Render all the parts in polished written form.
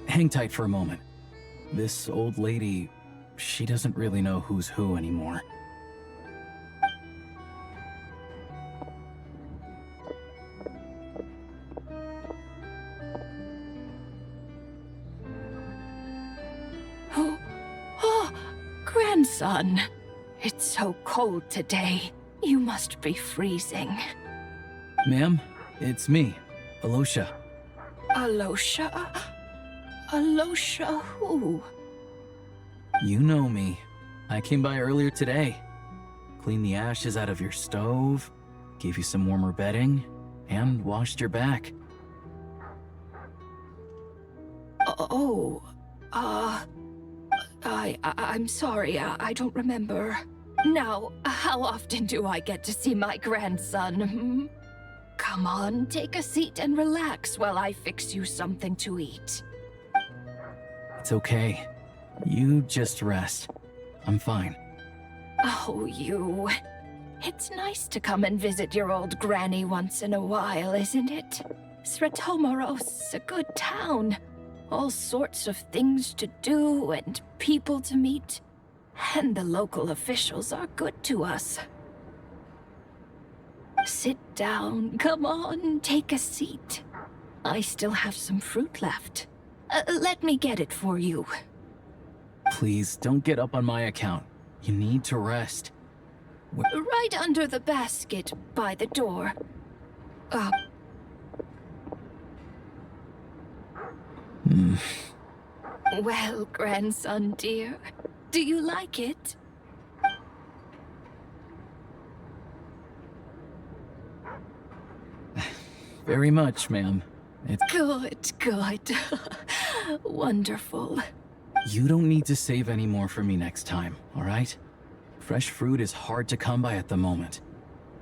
Hang tight for a moment. This old lady, she doesn't really know who's who anymore. Oh, grandson. It's so cold today. You must be freezing. Ma'am, it's me, Alosha. Alosha? Alosha who? You know me. I came by earlier today. Cleaned the ashes out of your stove, gave you some warmer bedding, and washed your back. I'm sorry, I don't remember. Now, how often do I get to see my grandson? Come on, take a seat and relax while I fix you something to eat. It's okay. You just rest. I'm fine. Oh, you. It's nice to come and visit your old granny once in a while, isn't it? Sretomoros, a good town. All sorts of things to do and people to meet. And the local officials are good to us. Sit down, come on, take a seat. I still have some fruit left. Let me get it for you. Please, don't get up on my account. You need to rest. Right under the basket by the door. Well, grandson dear, do you like it? Very much, ma'am. Good, good. Wonderful. You don't need to save any more for me next time, all right? Fresh fruit is hard to come by at the moment.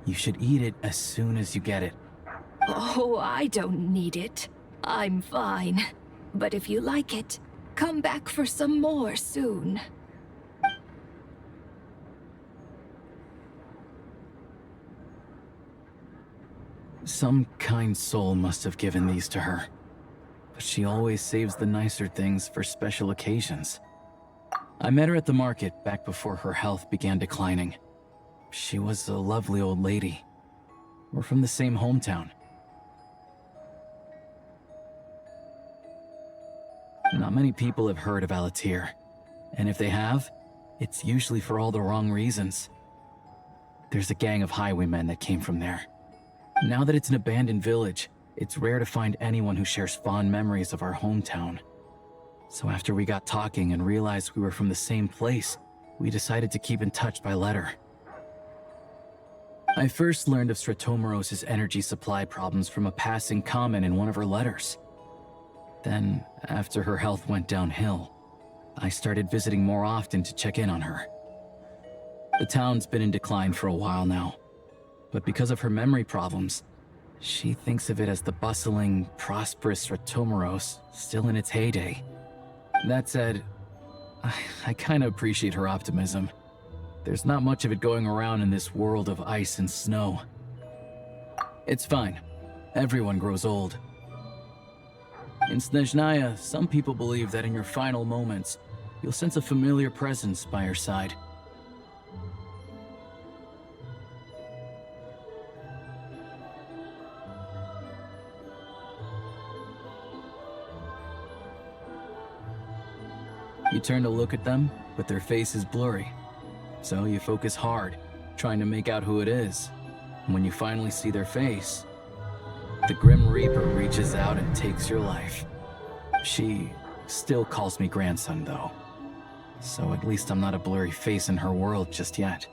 You should eat it as soon as you get it. Oh, I don't need it. I'm fine. But if you like it, come back for some more soon. Some kind soul must have given these to her. But she always saves the nicer things for special occasions. I met her at the market back before her health began declining. She was a lovely old lady. We're from the same hometown. Not many people have heard of Alatir, and if they have, it's usually for all the wrong reasons. There's a gang of highwaymen that came from there. Now that it's an abandoned village, it's rare to find anyone who shares fond memories of our hometown. So after we got talking and realized we were from the same place, we decided to keep in touch by letter. I first learned of Sretomoros' energy supply problems from a passing comment in one of her letters. Then, after her health went downhill, I started visiting more often to check in on her. The town's been in decline for a while now, but because of her memory problems, she thinks of it as the bustling, prosperous Sretomoros still in its heyday. That said, I kinda appreciate her optimism. There's not much of it going around in this world of ice and snow. It's fine. Everyone grows old. In Snezhnaya, some people believe that in your final moments, you'll sense a familiar presence by your side. You turn to look at them, but their face is blurry. So you focus hard, trying to make out who it is. And when you finally see their face, the Grim Reaper reaches out and takes your life. She still calls me grandson, though. So at least I'm not a blurry face in her world just yet.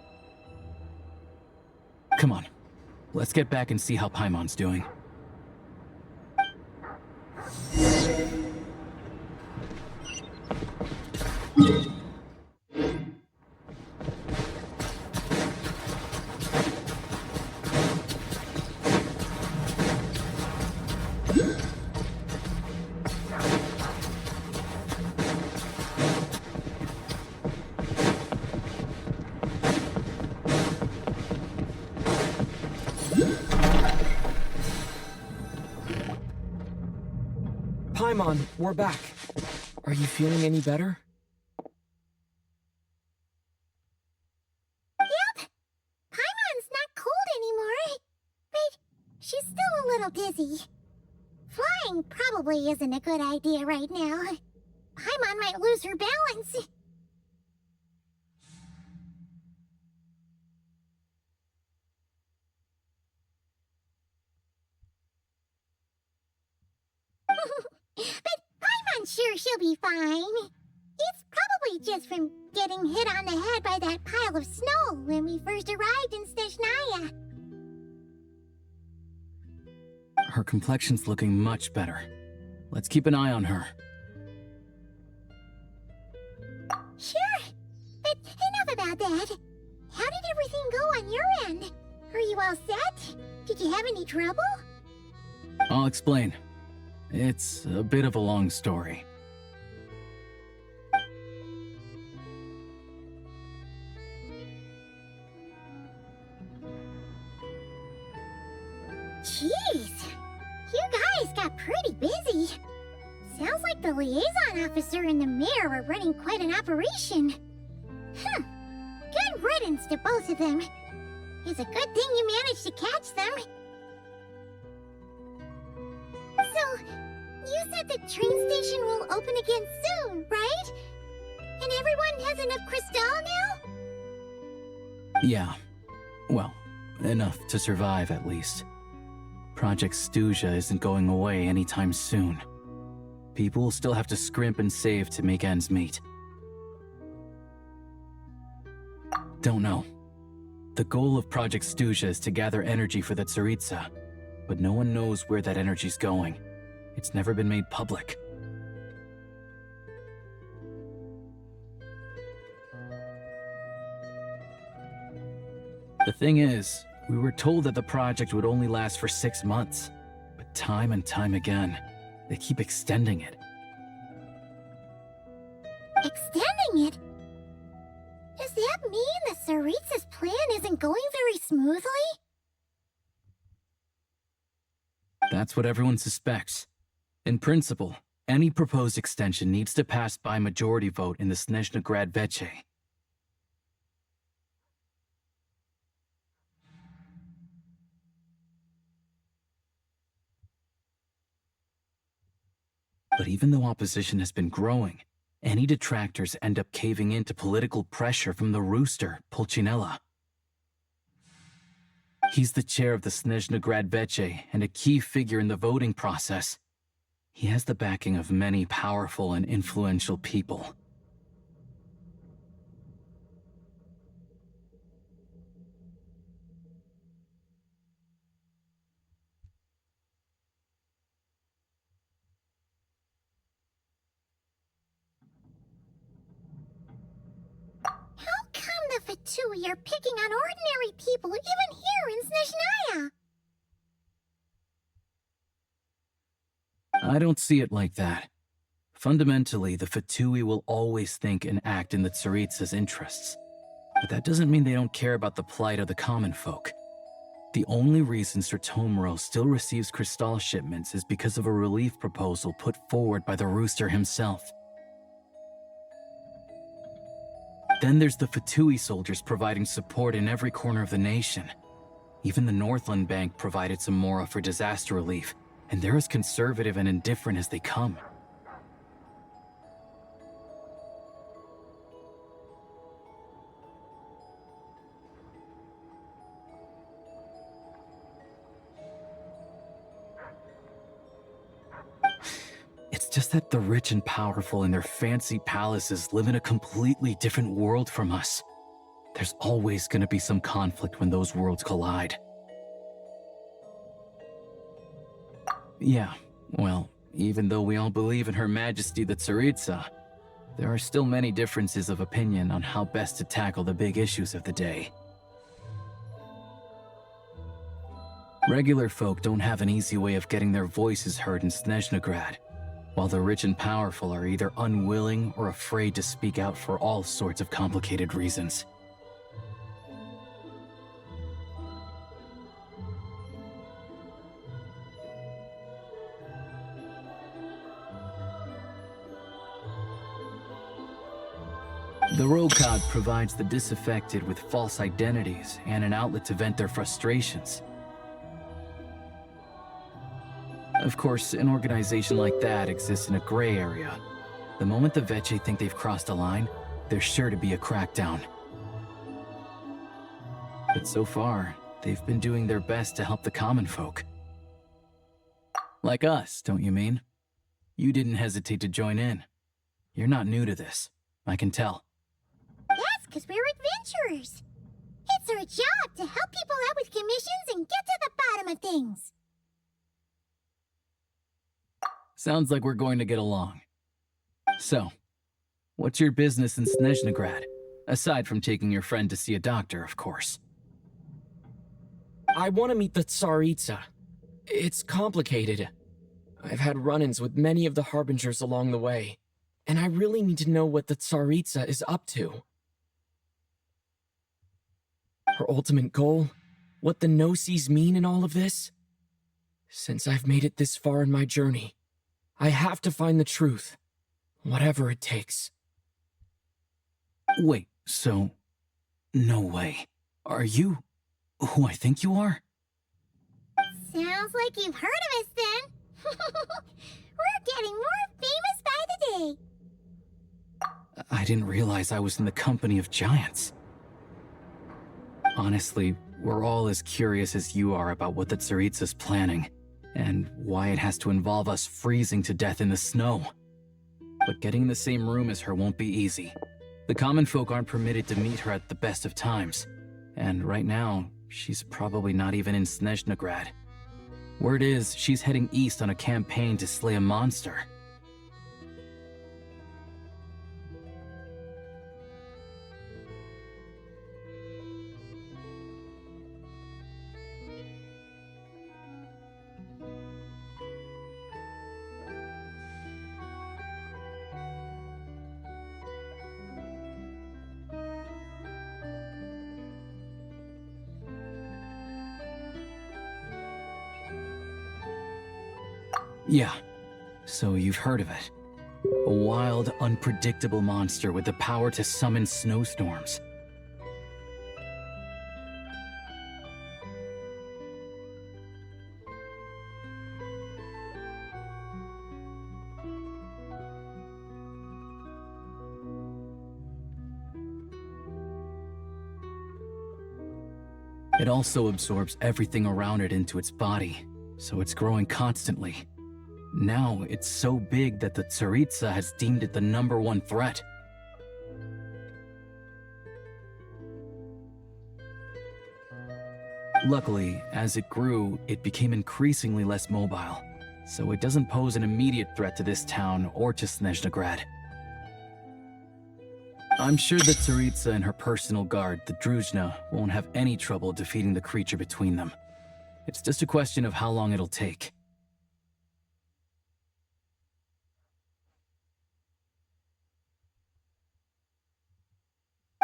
Come on, let's get back and see how Paimon's doing. Paimon, we're back. Are you feeling any better? Yep. Paimon's not cold anymore. But she's still a little dizzy. Flying probably isn't a good idea right now. Paimon might lose her balance. But Paimon's sure she'll be fine. It's probably just from getting hit on the head by that pile of snow when we first arrived in Snezhnaya. Her complexion's looking much better. Let's keep an eye on her. Sure, but enough about that. How did everything go on your end? Are you all set? Did you have any trouble? I'll explain. It's a bit of a long story. Jeez, you guys got pretty busy. Sounds like the liaison officer and the mayor are running quite an operation. Good riddance to both of them. It's a good thing you managed to catch them. So, you said the train station will open again soon, right? And everyone has enough crystal now? Yeah. Well, enough to survive at least. Project Stuja isn't going away anytime soon. People will still have to scrimp and save to make ends meet. Don't know. The goal of Project Stuja is to gather energy for the Tsaritsa, but no one knows where that energy's going. It's never been made public. The thing is, we were told that the project would only last for 6 months, but time and time again, they keep extending it. Extending it? Does that mean the Tsaritsa's plan isn't going very smoothly? That's what everyone suspects. In principle, any proposed extension needs to pass by majority vote in the Snezhnograd VII. But even though opposition has been growing, any detractors end up caving in to political pressure from the rooster, Pulcinella. He's the chair of the Snezhnograd VII and a key figure in the voting process. He has the backing of many powerful and influential people. How come the VII are picking on ordinary people even here in Snezhnaya? I don't see it like that. Fundamentally, the Fatui will always think and act in the Tsaritsa's interests. But that doesn't mean they don't care about the plight of the common folk. The only reason Sir Tomoro still receives crystal shipments is because of a relief proposal put forward by the rooster himself. Then there's the Fatui soldiers providing support in every corner of the nation. Even the Northland Bank provided some mora for disaster relief, and they're as conservative and indifferent as they come. It's just that the rich and powerful in their fancy palaces live in a completely different world from us. There's always going to be some conflict when those worlds collide. Yeah, well, even though we all believe in Her Majesty the Tsaritsa, there are still many differences of opinion on how best to tackle the big issues of the day. Regular folk don't have an easy way of getting their voices heard in Snezhnograd, while the rich and powerful are either unwilling or afraid to speak out for all sorts of complicated reasons. The Rokad provides the disaffected with false identities and an outlet to vent their frustrations. Of course, an organization like that exists in a gray area. The moment the VII think they've crossed a line, there's sure to be a crackdown. But so far, they've been doing their best to help the common folk. Like us, don't you mean? You didn't hesitate to join in. You're not new to this, I can tell. That's because we're adventurers. It's our job to help people out with commissions and get to the bottom of things. Sounds like we're going to get along. So, what's your business in Snezhnegrad? Aside from taking your friend to see a doctor, of course. I want to meet the Tsaritsa. It's complicated. I've had run-ins with many of the Harbingers along the way, and I really need to know what the Tsaritsa is up to. Her ultimate goal? What the no-sees mean in all of this? Since I've made it this far in my journey, I have to find the truth, whatever it takes. Wait, so... No way. Are you who I think you are? Sounds like you've heard of us then. We're getting more famous by the day. I didn't realize I was in the company of giants. Honestly, we're all as curious as you are about what the Tsaritsa's planning, and why it has to involve us freezing to death in the snow. But getting in the same room as her won't be easy. The common folk aren't permitted to meet her at the best of times, and right now, she's probably not even in Snezhnegrad. Word is, she's heading east on a campaign to slay a monster. Yeah, so you've heard of it. A wild, unpredictable monster with the power to summon snowstorms. It also absorbs everything around it into its body, so it's growing constantly. Now, it's so big that the Tsaritsa has deemed it the #1 threat. Luckily, as it grew, it became increasingly less mobile, so it doesn't pose an immediate threat to this town or to Snezhnegrad. I'm sure the Tsaritsa and her personal guard, the Druzhna, won't have any trouble defeating the creature between them. It's just a question of how long it'll take.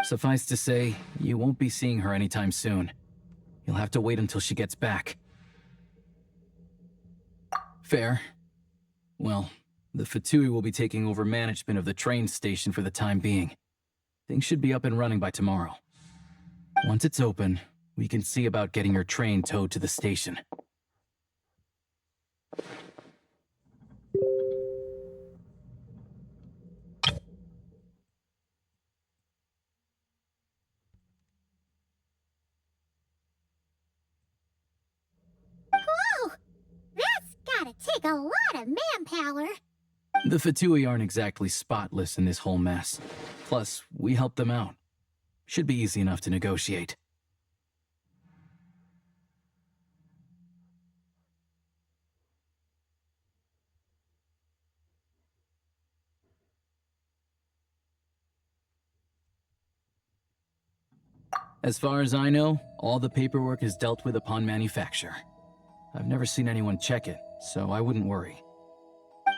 Suffice to say, you won't be seeing her anytime soon. You'll have to wait until she gets back. Fair. Well, the VII will be taking over management of the train station for the time being. Things should be up and running by tomorrow. Once it's open, we can see about getting your train towed to the station. Whoa! That's gotta take a lot of manpower. The VII aren't exactly spotless in this whole mess. Plus, we helped them out. Should be easy enough to negotiate. As far as I know, all the paperwork is dealt with upon manufacture. I've never seen anyone check it, so I wouldn't worry.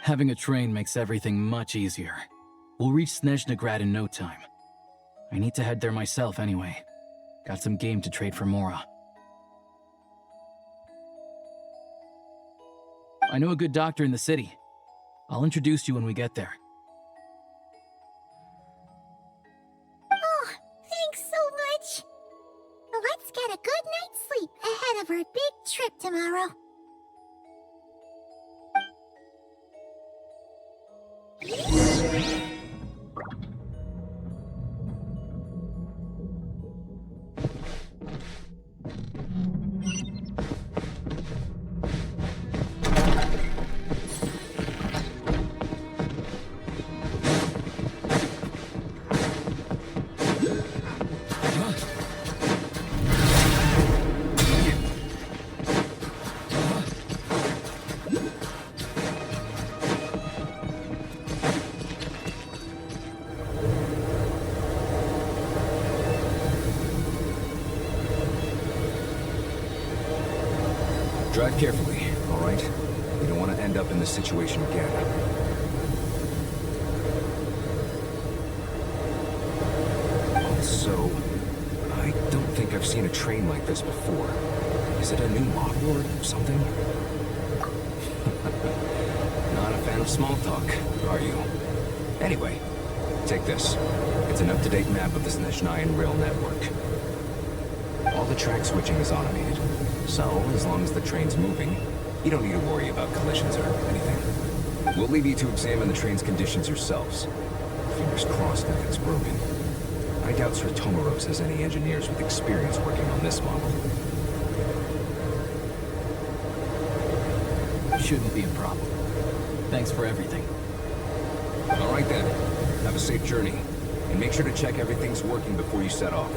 Having a train makes everything much easier. We'll reach Snezhnegrad in no time. I need to head there myself anyway. Got some game to trade for Mora. I know a good doctor in the city. I'll introduce you when we get there. a good night's sleep ahead of our big trip tomorrow. Drive carefully, all right? You don't want to end up in this situation again. Also, I don't think I've seen a train like this before. Is it a new model or something? Not a fan of small talk, are you? Anyway, take this. It's an up-to-date map of the Snezhnayan rail network. All the track switching is automated. So, as long as the train's moving, you don't need to worry about collisions or anything. We'll leave you to examine the train's conditions yourselves. Fingers crossed nothing's broken. I doubt Sir Tomoros has any engineers with experience working on this model. Shouldn't be a problem. Thanks for everything. All right then. Have a safe journey. And make sure to check everything's working before you set off.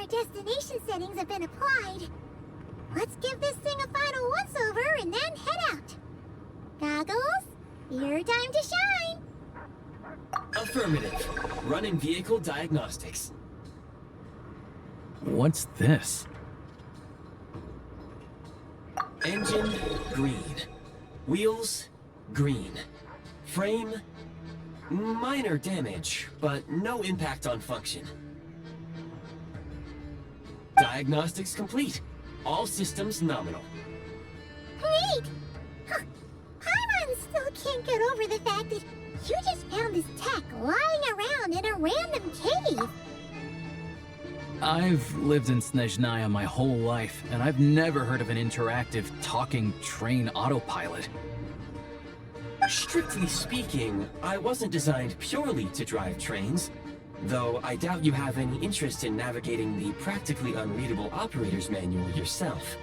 Destination settings have been applied. Let's give this thing a final once-over and then head out. Goggles, your time to shine. Affirmative. Running vehicle diagnostics. What's this? Engine, green. Wheels, green. Frame, minor damage, but no impact on function. Diagnostics complete. All systems nominal. Great! Huh. Paimon still can't get over the fact that you just found this tech lying around in a random cave. I've lived in Snezhnaya my whole life, and I've never heard of an interactive, talking train autopilot. Strictly speaking, I wasn't designed purely to drive trains, though I doubt you have any interest in navigating the practically unreadable operator's manual yourself.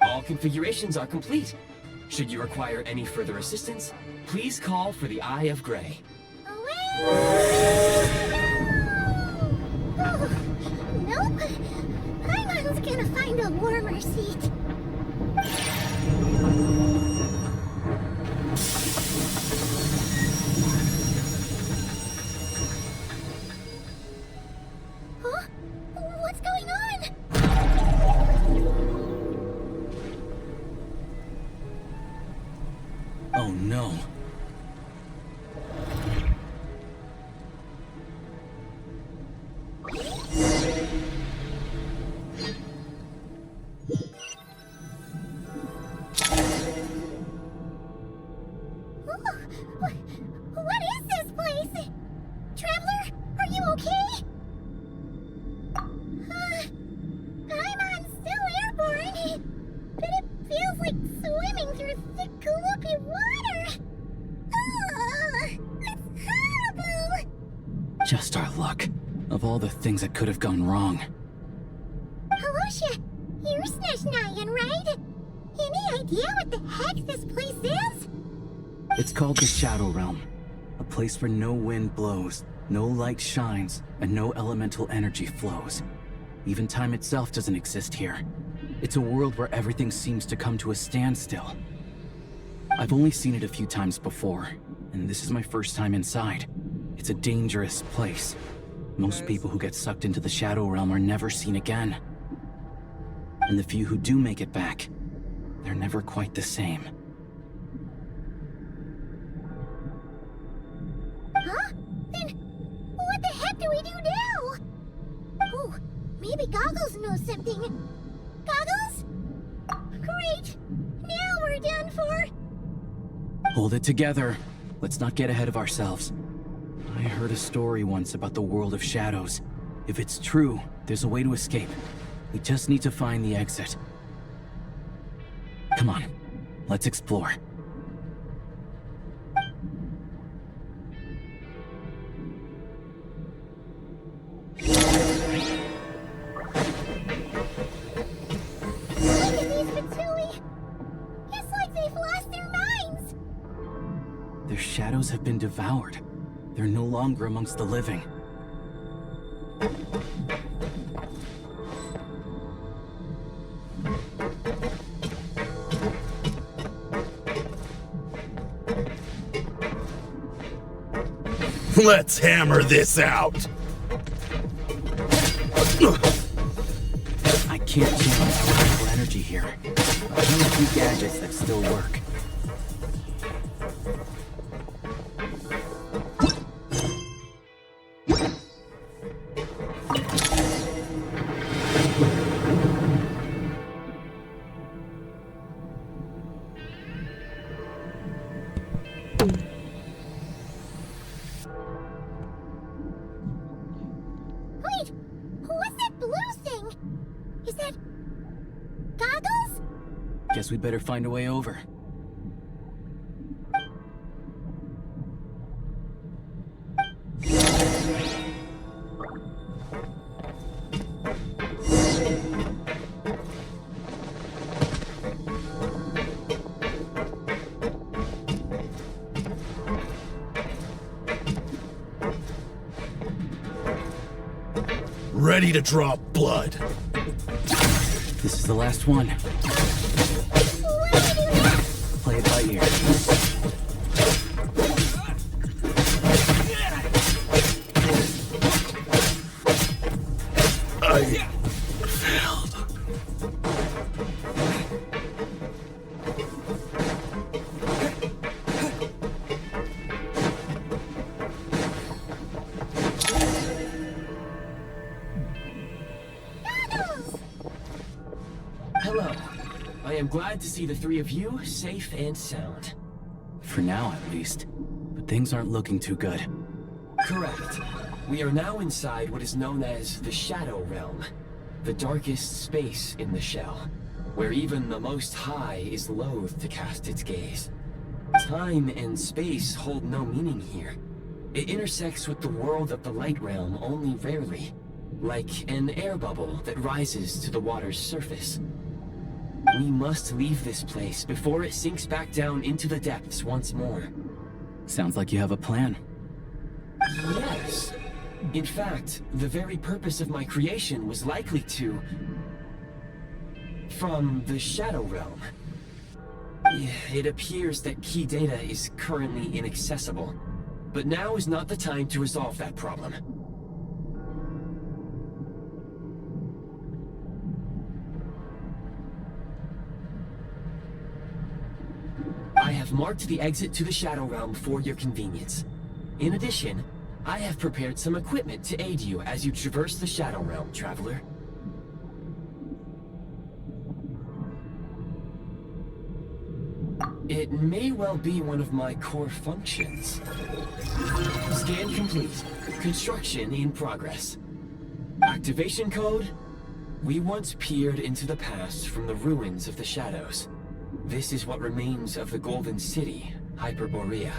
All configurations are complete. Should you require any further assistance, please call for the Eye of Grey. Oh, nope. Paimon's gonna find a warmer seat. Huh? What's going on? Oh no. What is this place? Traveler, are you okay? Paimon's still airborne, but it feels like swimming through thick salty water! Ugh, that's horrible! Just our luck. Of all the things that could have gone wrong. Alicia, you're Snezhnayan, right? Any idea what the heck this place is? It's called the Shadow Realm. A place where no wind blows, no light shines, and no elemental energy flows. Even time itself doesn't exist here. It's a world where everything seems to come to a standstill. I've only seen it a few times before, and this is my first time inside. It's a dangerous place. Most people who get sucked into the Shadow Realm are never seen again. And the few who do make it back, they're never quite the same. Huh? Then what the heck do we do now? Oh, maybe Goggles knows something. Goggles? Great! Now we're done for! Hold it together. Let's not get ahead of ourselves. I heard a story once about the world of shadows. If it's true, there's a way to escape. We just need to find the exit. Come on, let's explore. Look at these Fatui! It's like they've lost their minds! Their shadows have been devoured. They're no longer amongst the living. Let's hammer this out! I can't channel elemental energy here. I have a few gadgets that still work. Wait! What's that blue thing? Is that... Goggles? Guess we better find a way over. Ready to draw blood. This is the last one. Play it by ear. I failed. Hello. I am glad to see the three of you safe and sound. For now, at least. But things aren't looking too good. Correct. We are now inside what is known as the Shadow Realm, the darkest space in the shell, where even the Most High is loath to cast its gaze. Time and space hold no meaning here. It intersects with the world of the Light Realm only rarely, like an air bubble that rises to the water's surface. We must leave this place before it sinks back down into the depths once more. Sounds like you have a plan. Yes. In fact, the very purpose of my creation was likely to... from the Shadow Realm. It appears that key data is currently inaccessible, but now is not the time to resolve that problem. I have marked the exit to the Shadow Realm for your convenience. In addition, I have prepared some equipment to aid you as you traverse the Shadow Realm, traveler. It may well be one of my core functions. Scan complete. Construction in progress. Activation code? We once peered into the past from the ruins of the shadows. This is what remains of the Golden City, Hyperborea.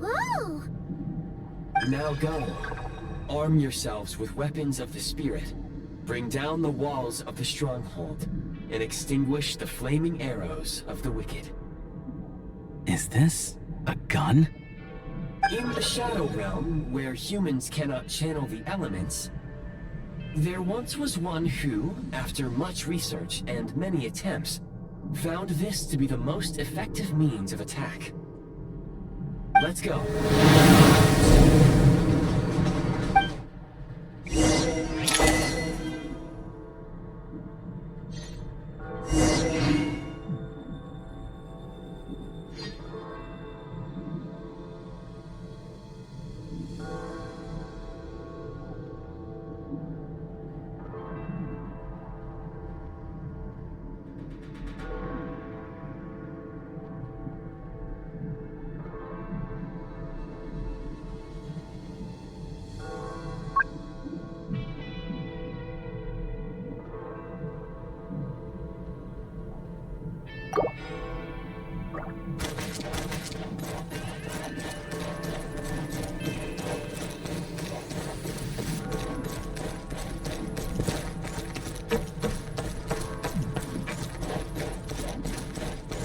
Whoa! Now go. Arm yourselves with weapons of the spirit. Bring down the walls of the stronghold, and extinguish the flaming arrows of the wicked. Is this a gun? In the Shadow Realm, where humans cannot channel the elements, there once was one who, after much research and many attempts, found this to be the most effective means of attack. Let's go.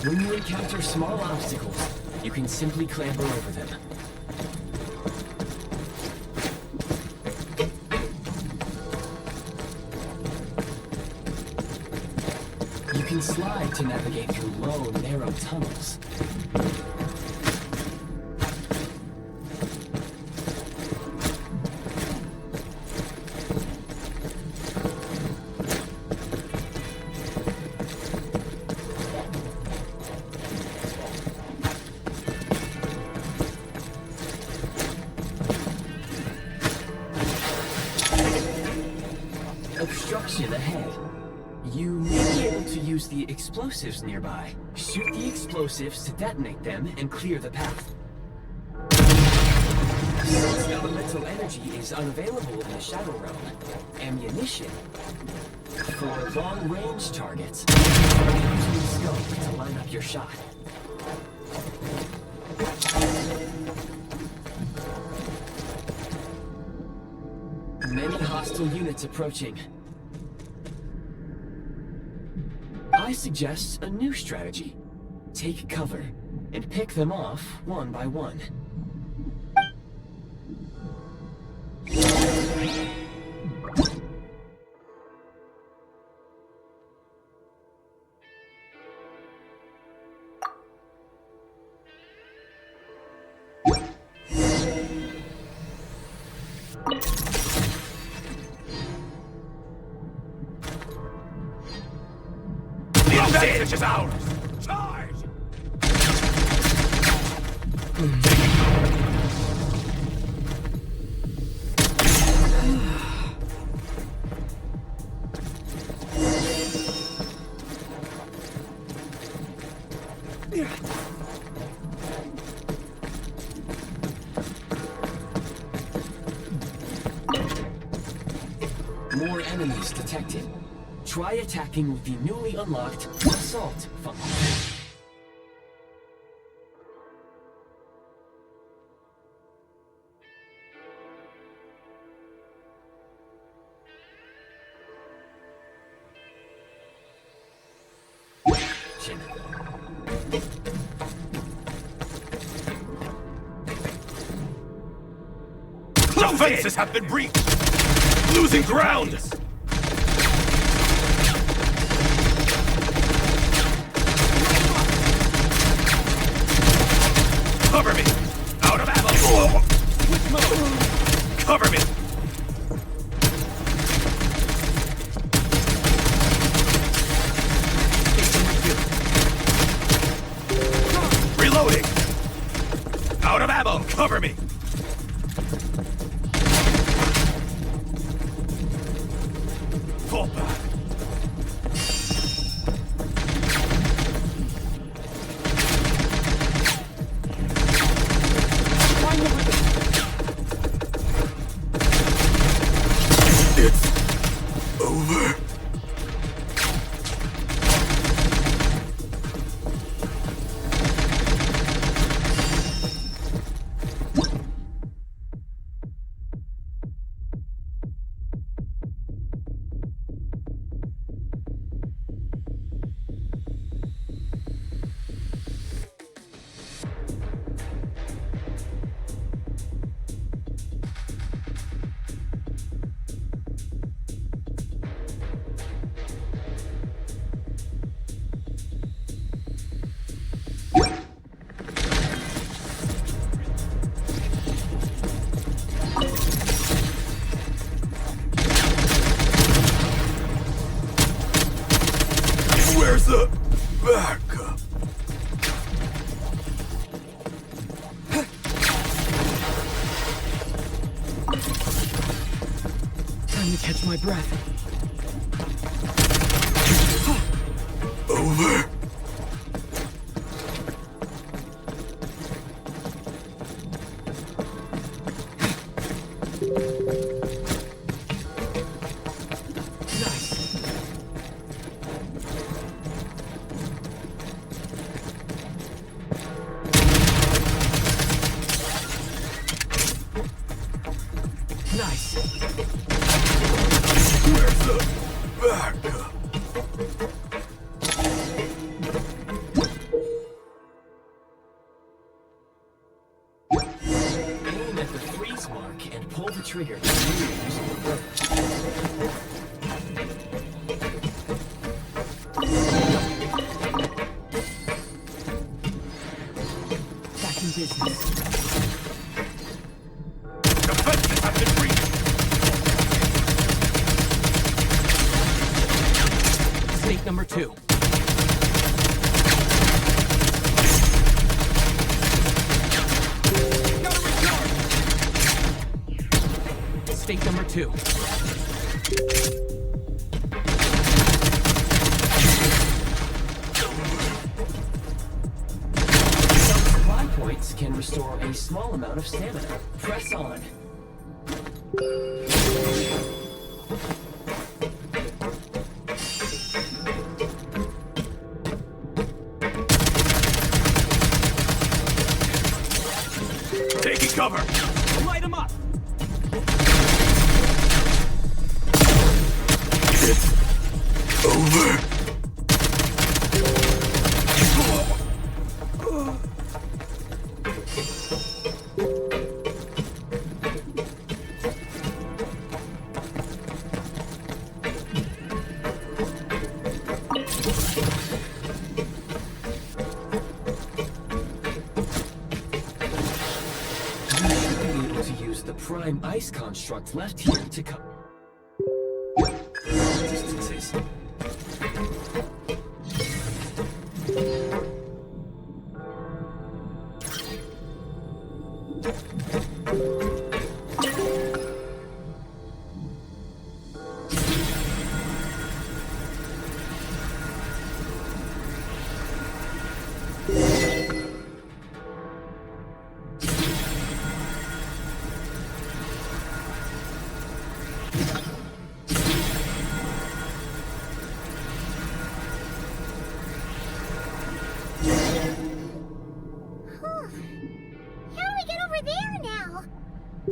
When you encounter small obstacles, you can simply clamber over them. You can slide to navigate through low, narrow tunnels. Obstruction ahead. You may be able to use the explosives nearby. Shoot the explosives to detonate them and clear the path. Since elemental energy is unavailable in the Shadow Realm, ammunition for long-range targets, use the scope to line up your shot. Many hostile units approaching. I suggest a new strategy. Take cover, and pick them off one by one. The advantage is ours! Charge! More enemies detected. Try attacking with the newly unlocked Assault function. Defenses have been breached! Losing ground! Cover me! Out of ammo! Switch mode! Cover me! Cover me! Fall back. It's over. Where's the backup? Time to catch my breath. Over. Nice. Where's the backup? Aim at the freeze mark and pull the trigger to move using the rope. Back in business. Defenses have been breached. Snake number 2. Gotta recharge! Snake number 2. Some supply points can restore a small amount of stamina. Press on. Taking cover! Light him up! It's over. The prime ice construct left here to come. Distances.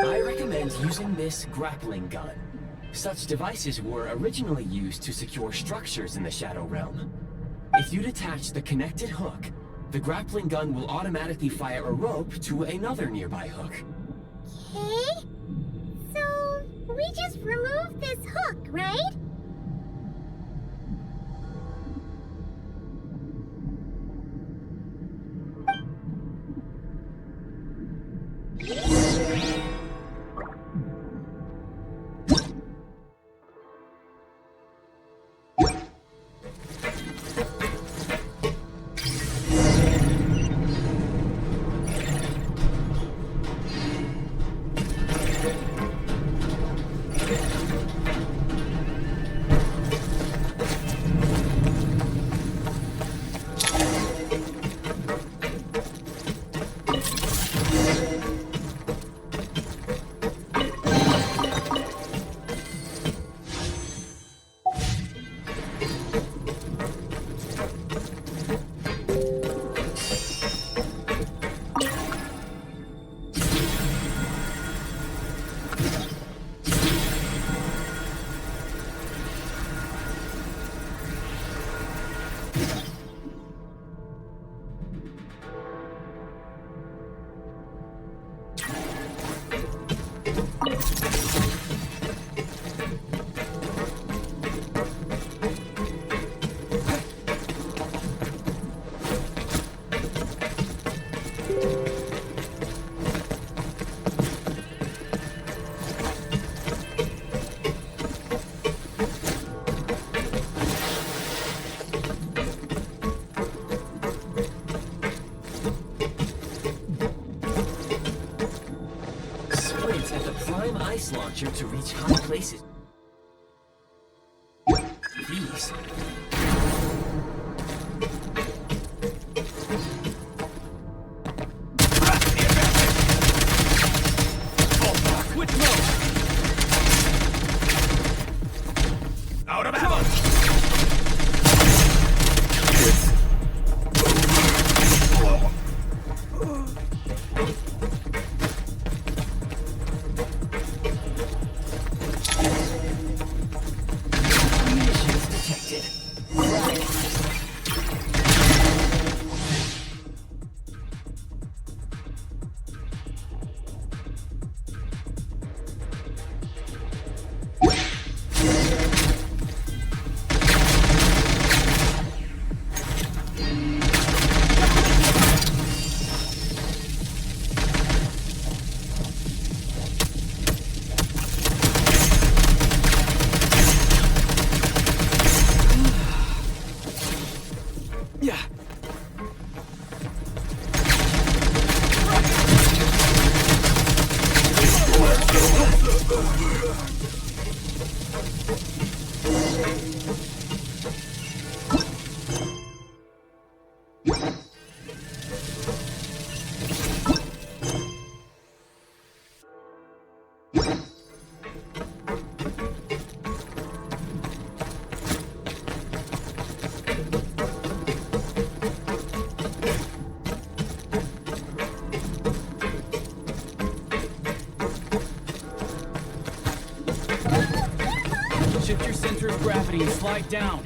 I recommend using this grappling gun. Such devices were originally used to secure structures in the Shadow Realm. If you detach the connected hook, the grappling gun will automatically fire a rope to another nearby hook. Okay. So, we just removed this hook, right? ice launcher to reach high places. Please. Switch mode! Out of ammo! Shift your center of gravity and slide down.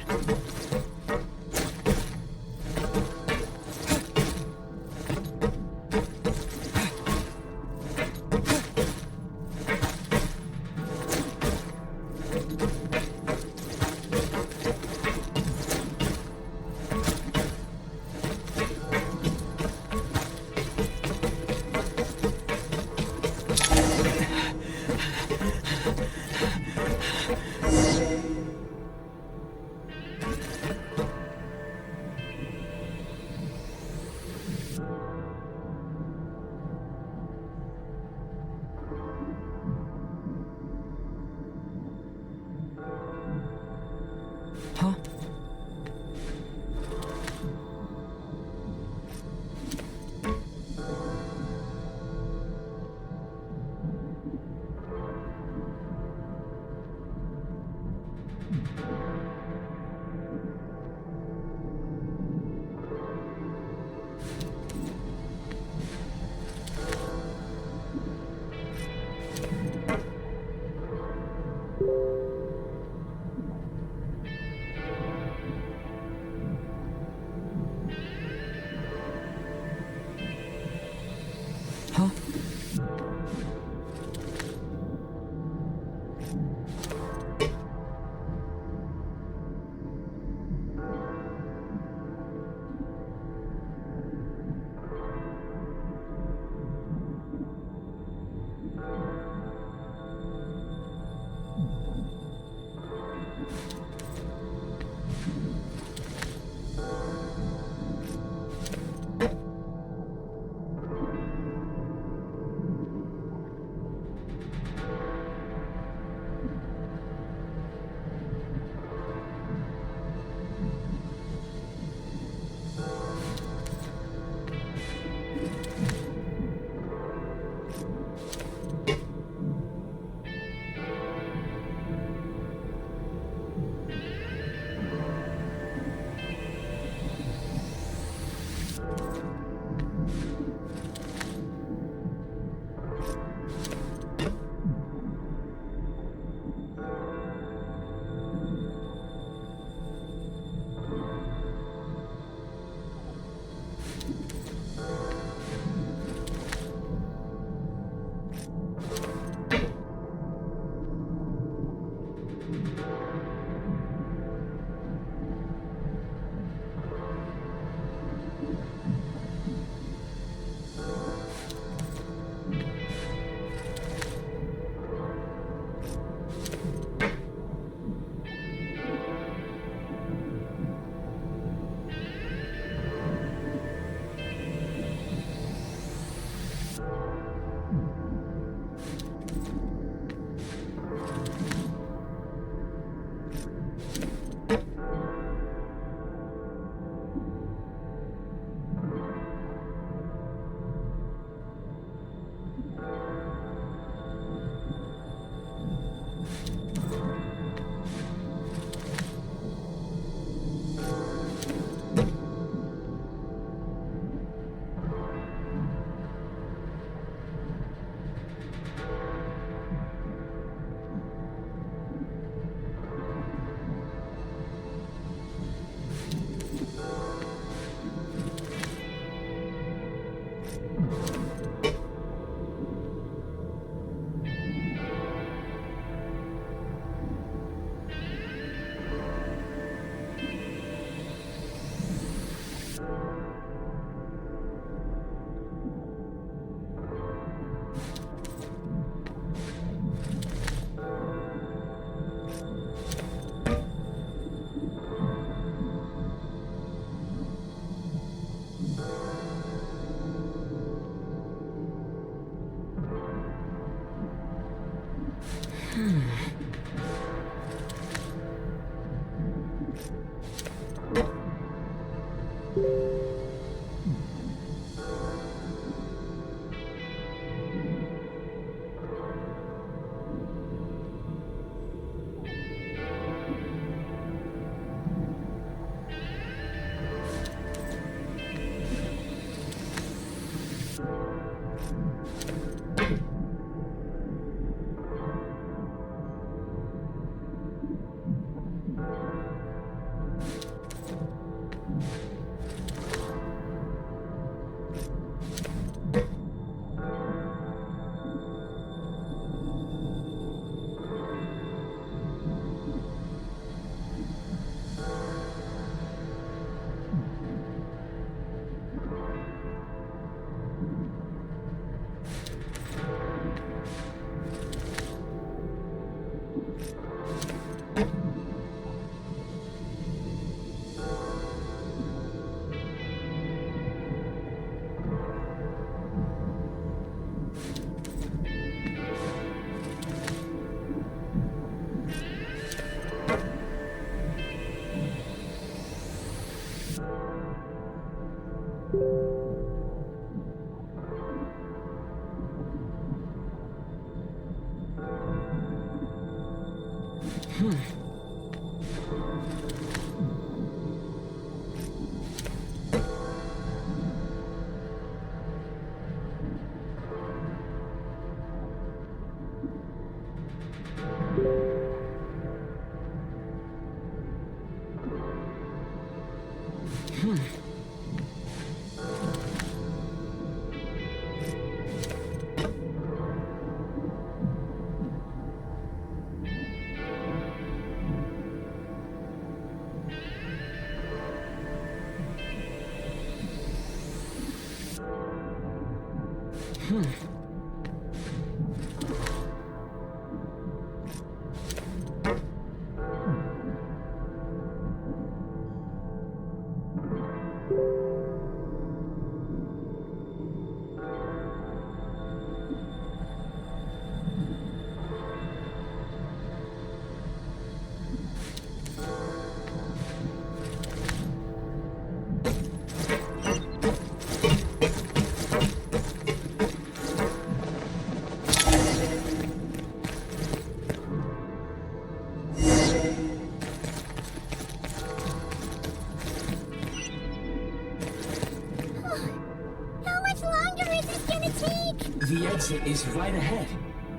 The exit is right ahead.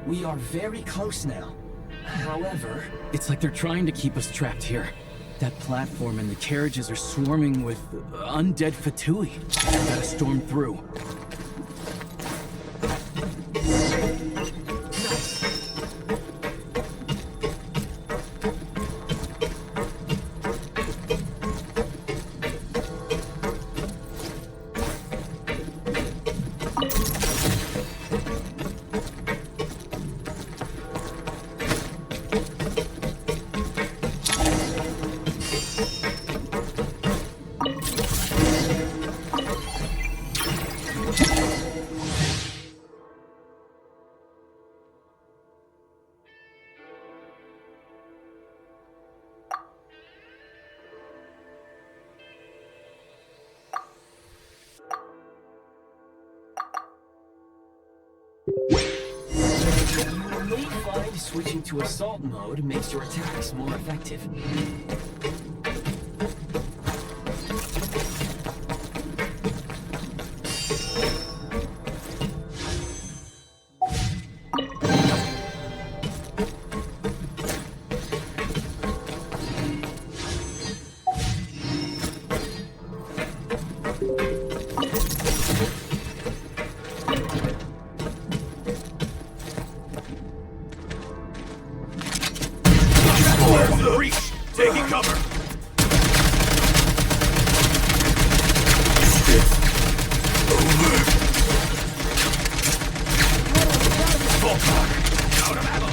We are very close now. However... It's like they're trying to keep us trapped here. That platform and the carriages are swarming with undead Fatui. We gotta storm through. You may find switching to assault mode makes your attacks more effective. Breach! Taking cover! Full talk! Out of ammo!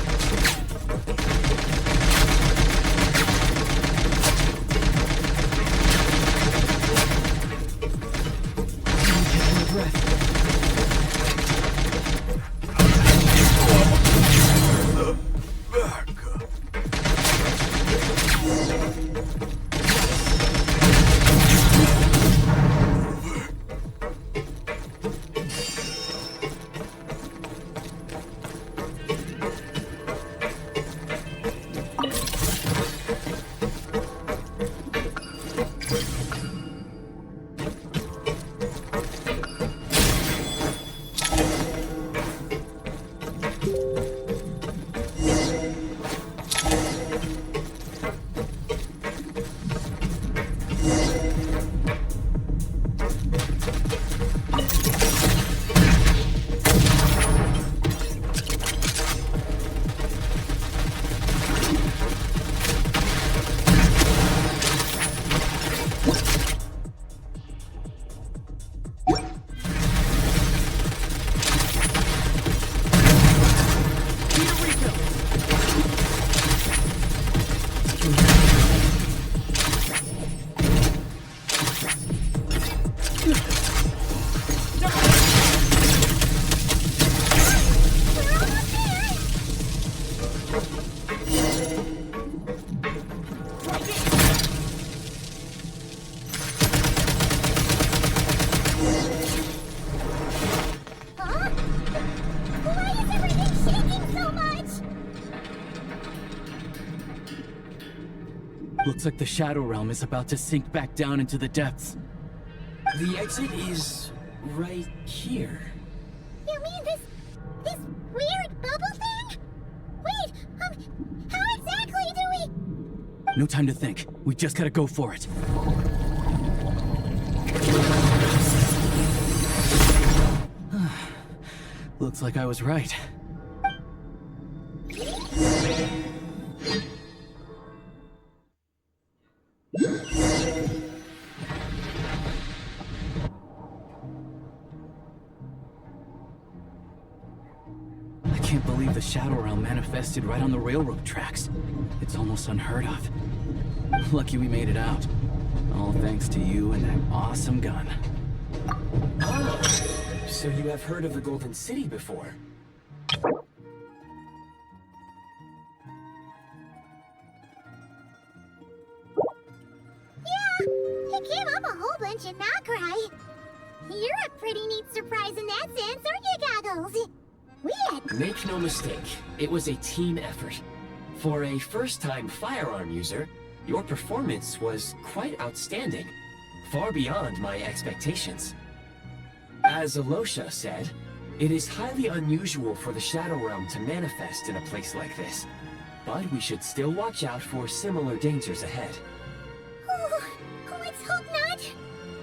Looks like the Shadow Realm is about to sink back down into the depths. The exit is right here. You mean this weird bubble thing? Wait, how exactly do we... No time to think. We just gotta go for it. Looks like I was right. I can't believe the Shadow Realm manifested right on the railroad tracks. It's almost unheard of. Lucky we made it out. All thanks to you and that awesome gun. Oh, so you have heard of the Golden City before? Yeah, it came up a whole bunch in Nokrai. You're a pretty neat surprise in that sense, aren't you, Goggles? We had... Make no mistake, it was a team effort. For a first-time firearm user, your performance was quite outstanding, far beyond my expectations. As Alosha said, it is highly unusual for the Shadow Realm to manifest in a place like this, but we should still watch out for similar dangers ahead. Oh, let's hope not.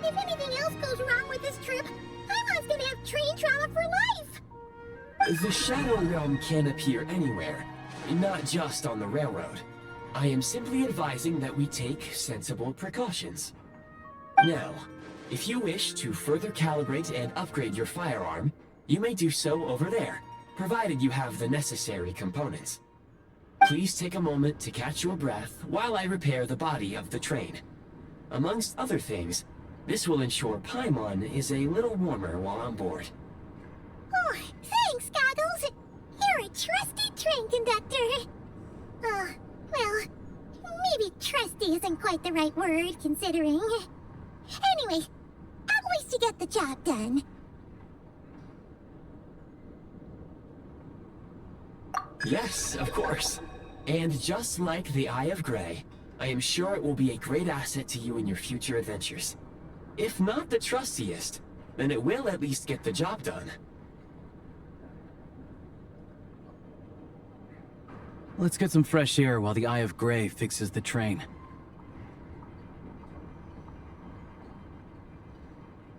If anything else goes wrong with this trip, Paimon's gonna have train trauma for life. The Shadow Realm can appear anywhere, not just on the railroad. I am simply advising that we take sensible precautions. Now, if you wish to further calibrate and upgrade your firearm, you may do so over there, provided you have the necessary components. Please take a moment to catch your breath while I repair the body of the train. Amongst other things, this will ensure Paimon is a little warmer while on board. Oh, thanks, Goggles. You're a trusty train conductor. Well, maybe trusty isn't quite the right word, considering. Anyway, at least you get the job done. Yes, of course. And just like the Eye of Grey, I am sure it will be a great asset to you in your future adventures. If not the trustiest, then it will at least get the job done. Let's get some fresh air while the Eye of Grey fixes the train.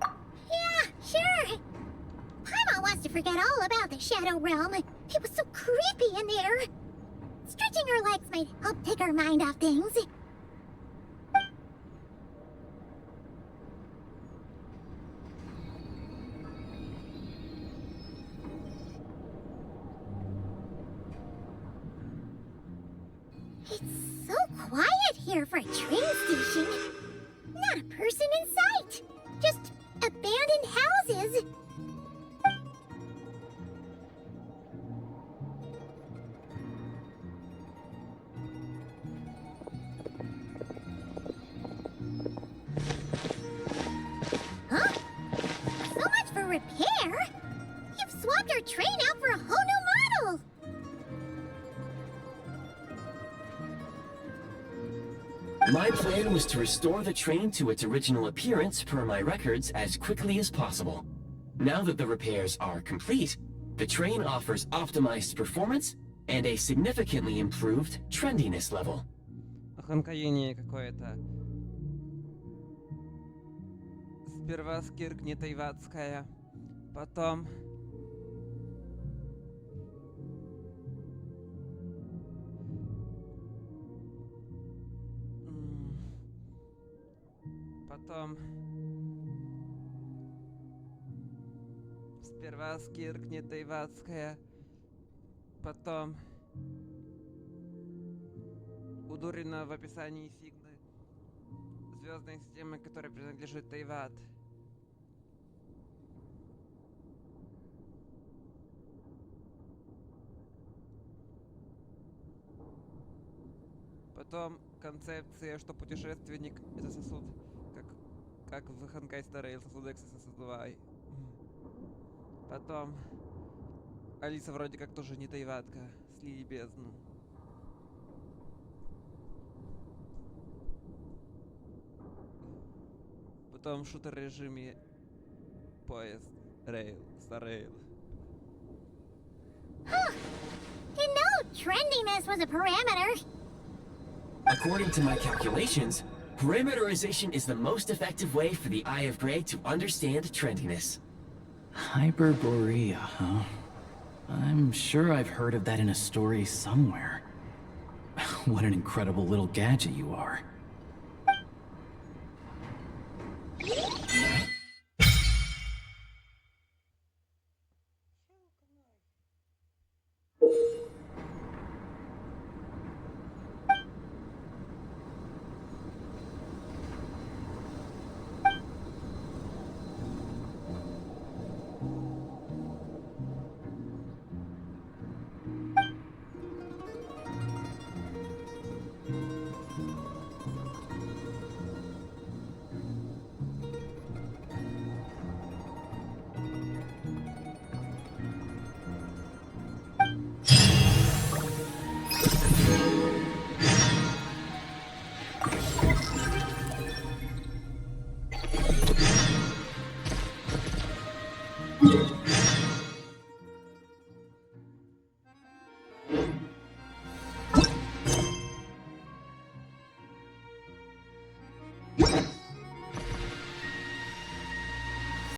Yeah, sure. Paimon wants to forget all about the Shadow Realm. It was so creepy in there. Stretching her legs might help take her mind off things. It's so quiet here for a train station. Not a person in sight. Just abandoned houses. Huh? So much for repair. You've swapped our train out for a whole new model. My plan was to restore the train to its original appearance per my records as quickly as possible. Now that the repairs are complete, the train offers optimized performance and a significantly improved trendiness level. Ханкаение какое-то. Сперва скиркнет Тайватская, потом... Потом... Сперва скиркнет Тайватская, потом... Удурено в описании сигны звездной системы, которой принадлежит Тайват. Потом концепция, что путешественник — это сосуд, как в Ханкай Старейл сосуд Эксиса сосудовай. Потом Алиса вроде как тоже не Тайватка, слили бездну. том шутер-режиме поезд, рейл, Старрейл. Didn't know trendiness was a parameter. According to my calculations, parameterization is the most effective way for the Eye of Grey to understand trendiness. Hyperborea, huh? I'm sure I've heard of that in a story somewhere. What an incredible little gadget you are. You